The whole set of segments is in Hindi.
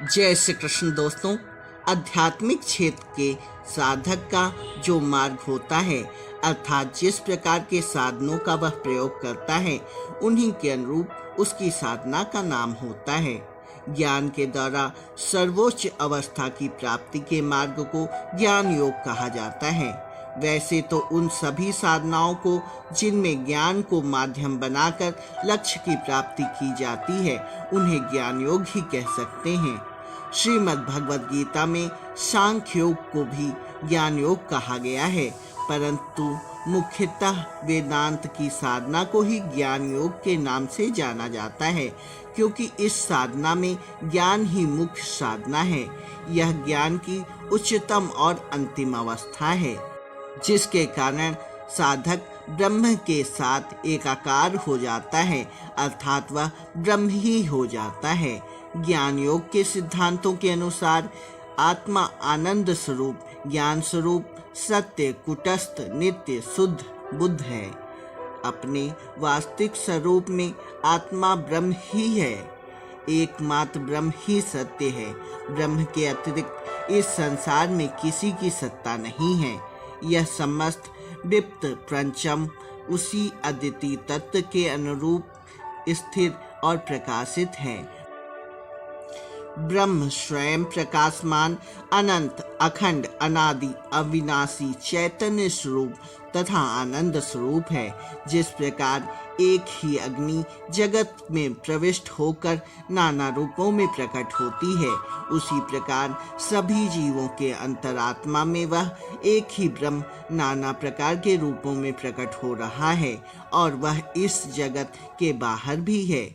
जय श्री कृष्ण दोस्तों। आध्यात्मिक क्षेत्र के साधक का जो मार्ग होता है, अर्थात जिस प्रकार के साधनों का वह प्रयोग करता है, उन्हीं के अनुरूप उसकी साधना का नाम होता है। ज्ञान के द्वारा सर्वोच्च अवस्था की प्राप्ति के मार्ग को ज्ञान योग कहा जाता है। वैसे तो उन सभी साधनाओं को जिनमें ज्ञान को माध्यम बनाकर लक्ष्य की प्राप्ति की जाती है, उन्हें ज्ञान योग ही कह सकते हैं। श्रीमद् भगवद गीता में सांख्य योग को भी ज्ञान योग कहा गया है, परंतु मुख्यतः वेदांत की साधना को ही ज्ञान योग के नाम से जाना जाता है, क्योंकि इस साधना में ज्ञान ही मुख्य साधना है। यह ज्ञान की उच्चतम और अंतिम अवस्था है, जिसके कारण साधक ब्रह्म के साथ एकाकार हो जाता है, अर्थात वह ब्रह्म ही हो जाता है। ज्ञान योग के सिद्धांतों के अनुसार आत्मा आनंद स्वरूप, ज्ञान स्वरूप, सत्य, कुटस्थ, नित्य, शुद्ध बुद्ध है। अपने वास्तविक स्वरूप में आत्मा ब्रह्म ही है। एकमात्र ब्रह्म ही सत्य है। ब्रह्म के अतिरिक्त इस संसार में किसी की सत्ता नहीं है। यह समस्त विप्त प्रपंचम उसी अद्वितीय तत्व के अनुरूप स्थिर और प्रकाशित है। ब्रह्म स्वयं प्रकाशमान, अनंत, अखंड, अनादि, अविनाशी, चैतन्य स्वरूप तथा आनंद स्वरूप है। जिस प्रकार एक ही अग्नि जगत में प्रविष्ट होकर नाना रूपों में प्रकट होती है, उसी प्रकार सभी जीवों के अंतरात्मा में वह एक ही ब्रह्म नाना प्रकार के रूपों में प्रकट हो रहा है, और वह इस जगत के बाहर भी है।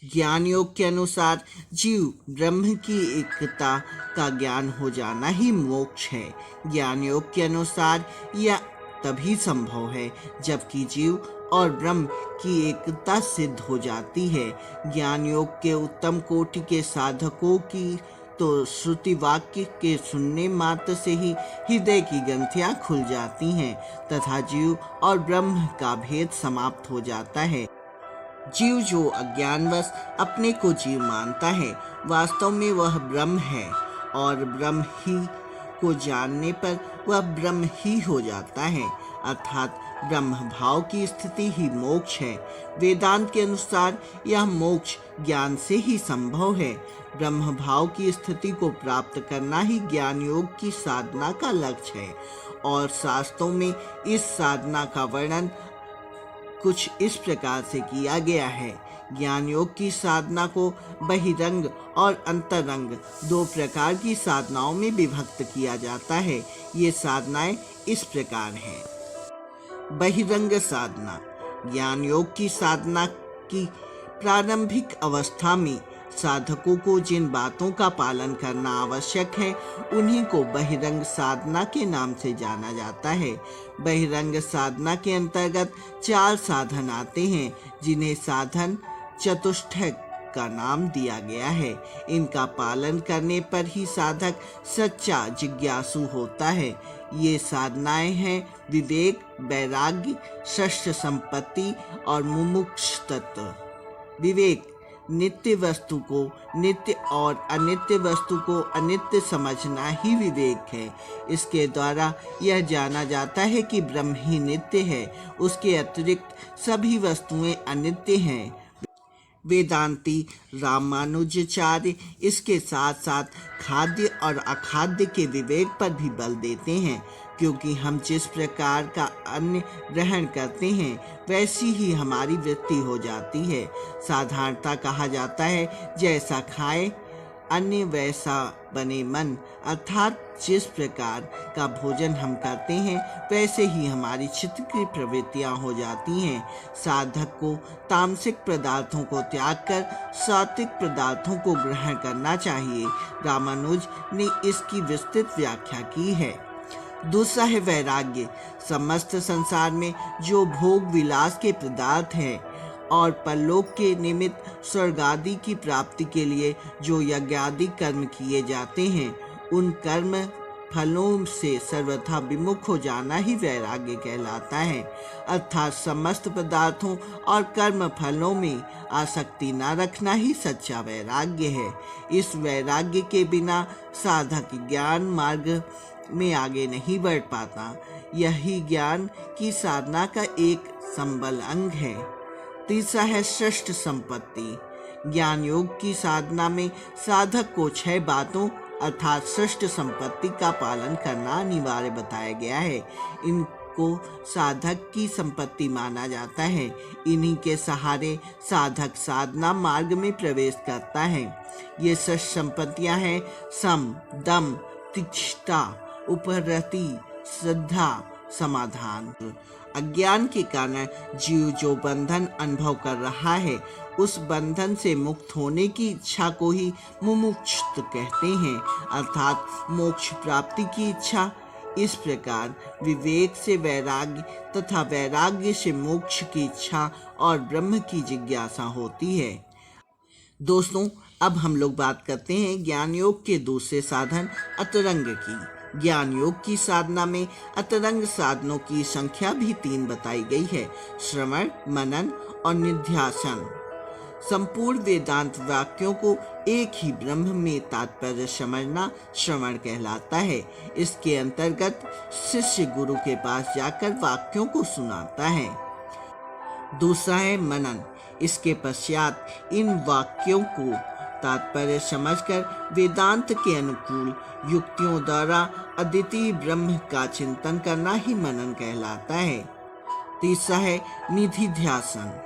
ज्ञान योग के अनुसार जीव ब्रह्म की एकता का ज्ञान हो जाना ही मोक्ष है। ज्ञान योग के अनुसार यह तभी संभव है जबकि जीव और ब्रह्म की एकता सिद्ध हो जाती है। ज्ञान योग के उत्तम कोटि के साधकों की तो श्रुति वाक्य के सुनने मात्र से ही हृदय की ग्रंथियां खुल जाती हैं तथा जीव और ब्रह्म का भेद समाप्त हो जाता है। जीव जो अज्ञानवश अपने को जीव मानता है, वास्तव में वह ब्रह्म है, और ब्रह्म ही को जानने पर वह ब्रह्म ही हो जाता है, अर्थात ब्रह्म भाव की स्थिति ही मोक्ष है। वेदांत के अनुसार यह मोक्ष ज्ञान से ही संभव है। ब्रह्म भाव की स्थिति को प्राप्त करना ही ज्ञान योग की साधना का लक्ष्य है, और शास्त्रों में इस साधना का वर्णन कुछ इस प्रकार से किया गया है। ज्ञान योग की साधना को बहिरंग और अंतरंग दो प्रकार की साधनाओं में विभक्त किया जाता है। ये साधनाएं इस प्रकार हैं। बहिरंग साधना ज्ञान योग की साधना की प्रारंभिक अवस्था में साधकों को जिन बातों का पालन करना आवश्यक है, उन्हीं को बहिरंग साधना के नाम से जाना जाता है। बहिरंग साधना के अंतर्गत 4 साधन आते हैं, जिन्हें साधन चतुष्टय का नाम दिया गया है। इनका पालन करने पर ही साधक सच्चा जिज्ञासु होता है। ये साधनाएं हैं विवेक, वैराग्य, षष्ठ संपत्ति और मुमुक्ष तत्व। विवेक नित्य वस्तु को नित्य और अनित्य वस्तु को अनित्य समझना ही विवेक है। इसके द्वारा यह जाना जाता है कि ब्रह्म ही नित्य है, उसके अतिरिक्त सभी वस्तुएं अनित्य हैं। वेदांती रामानुजाचार्य इसके साथ साथ खाद्य और अखाद्य के विवेक पर भी बल देते हैं, क्योंकि हम जिस प्रकार का अन्न ग्रहण करते हैं, वैसी ही हमारी वृत्ति हो जाती है। साधारणता कहा जाता है, जैसा खाए अन्न वैसा बने मन, अर्थात जिस प्रकार का भोजन हम करते हैं, वैसे ही हमारी चित्त की प्रवृत्तियां हो जाती हैं। साधक को तामसिक पदार्थों को त्याग कर सात्विक पदार्थों को ग्रहण करना चाहिए। रामानुज ने इसकी विस्तृत व्याख्या की है। दूसरा है वैराग्य। समस्त संसार में जो भोग विलास के पदार्थ हैं और परलोक के निमित्त स्वर्ग आदि की प्राप्ति के लिए जो यज्ञादि कर्म किए जाते हैं, उन कर्म फलों से सर्वथा विमुख हो जाना ही वैराग्य कहलाता है। अर्थात समस्त पदार्थों और कर्म फलों में आसक्ति न रखना ही सच्चा वैराग्य है। इस वैराग्य के बिना साधक ज्ञान मार्ग में आगे नहीं बढ़ पाता। यही ज्ञान की साधना का एक संबल अंग है। तीसरा है श्रेष्ठ संपत्ति। ज्ञान योग की साधना में साधक को 6 बातों अर्थात श्रेष्ठ संपत्ति का पालन करना अनिवार्य बताया गया है। इनको साधक की संपत्ति माना जाता है। इन्हीं के सहारे साधक साधना मार्ग में प्रवेश करता है। ये श्रेष्ठ संपत्तियां हैं सम, दम, तीक्ष्णता, उपरति, श्रद्धा, समाधान। अज्ञान के कारण जीव जो बंधन अनुभव कर रहा है, उस बंधन से मुक्त होने की इच्छा को ही मुमुक्षुत्व कहते हैं, अर्थात मोक्ष प्राप्ति की इच्छा। इस प्रकार विवेक से वैराग्य तथा वैराग्य से मोक्ष की इच्छा और ब्रह्म की जिज्ञासा होती है। दोस्तों, अब हम लोग बात करते हैं ज्ञान योग के दूसरे साधन अतरंग की। ज्ञान योग की साधना में अतरंग साधनों की संख्या भी 3 बताई गई है, श्रवण, मनन और निध्यासन। संपूर्ण वेदांत वाक्यों को एक ही ब्रह्म में तात्पर्य समझना श्रवण कहलाता है। इसके अंतर्गत शिष्य गुरु के पास जाकर वाक्यों को सुनाता है। दूसरा है मनन। इसके पश्चात इन वाक्यों को तात्पर्य समझकर वेदांत के अनुकूल युक्तियों द्वारा अद्वितीय ब्रह्म का चिंतन करना ही मनन कहलाता है। तीसरा है निधिध्यासन।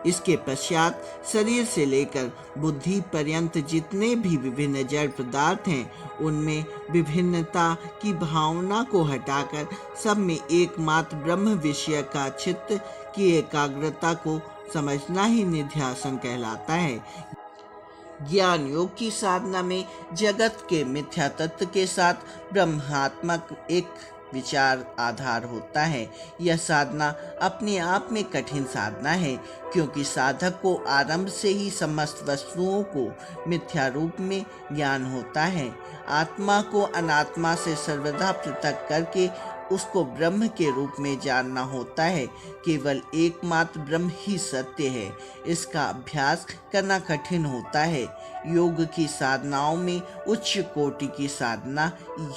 इसके पश्चात शरीर से लेकर बुद्धि पर्यंत जितने भी विभिन्न जड़ पदार्थ हैं, उनमें विभिन्नता की भावना को हटाकर सब में एकमात्र ब्रह्म विषय का चित्त की एकाग्रता को समझना ही निध्यासन कहलाता है। ज्ञान योग की साधना में जगत के मिथ्या तत्व के साथ ब्रह्मात्मक एक विचार आधार होता है। यह साधना अपने आप में कठिन साधना है, क्योंकि साधक को आरंभ से ही समस्त वस्तुओं को मिथ्या रूप में ज्ञान होता है। आत्मा को अनात्मा से सर्वदा पृथक करके उसको ब्रह्म के रूप में जानना होता है। केवल एकमात्र ब्रह्म ही सत्य है। इसका अभ्यास करना कठिन होता है। योग की साधनाओं में उच्च कोटि की साधना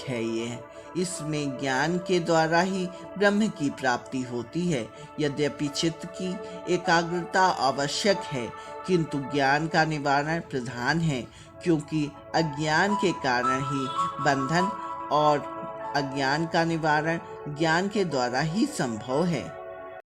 है ये। इसमें ज्ञान के द्वारा ही ब्रह्म की प्राप्ति होती है। यद्यपि चित्त की एकाग्रता आवश्यक है, किंतु ज्ञान का निवारण प्रधान है, क्योंकि अज्ञान के कारण ही बंधन और अज्ञान का निवारण ज्ञान के द्वारा ही संभव है।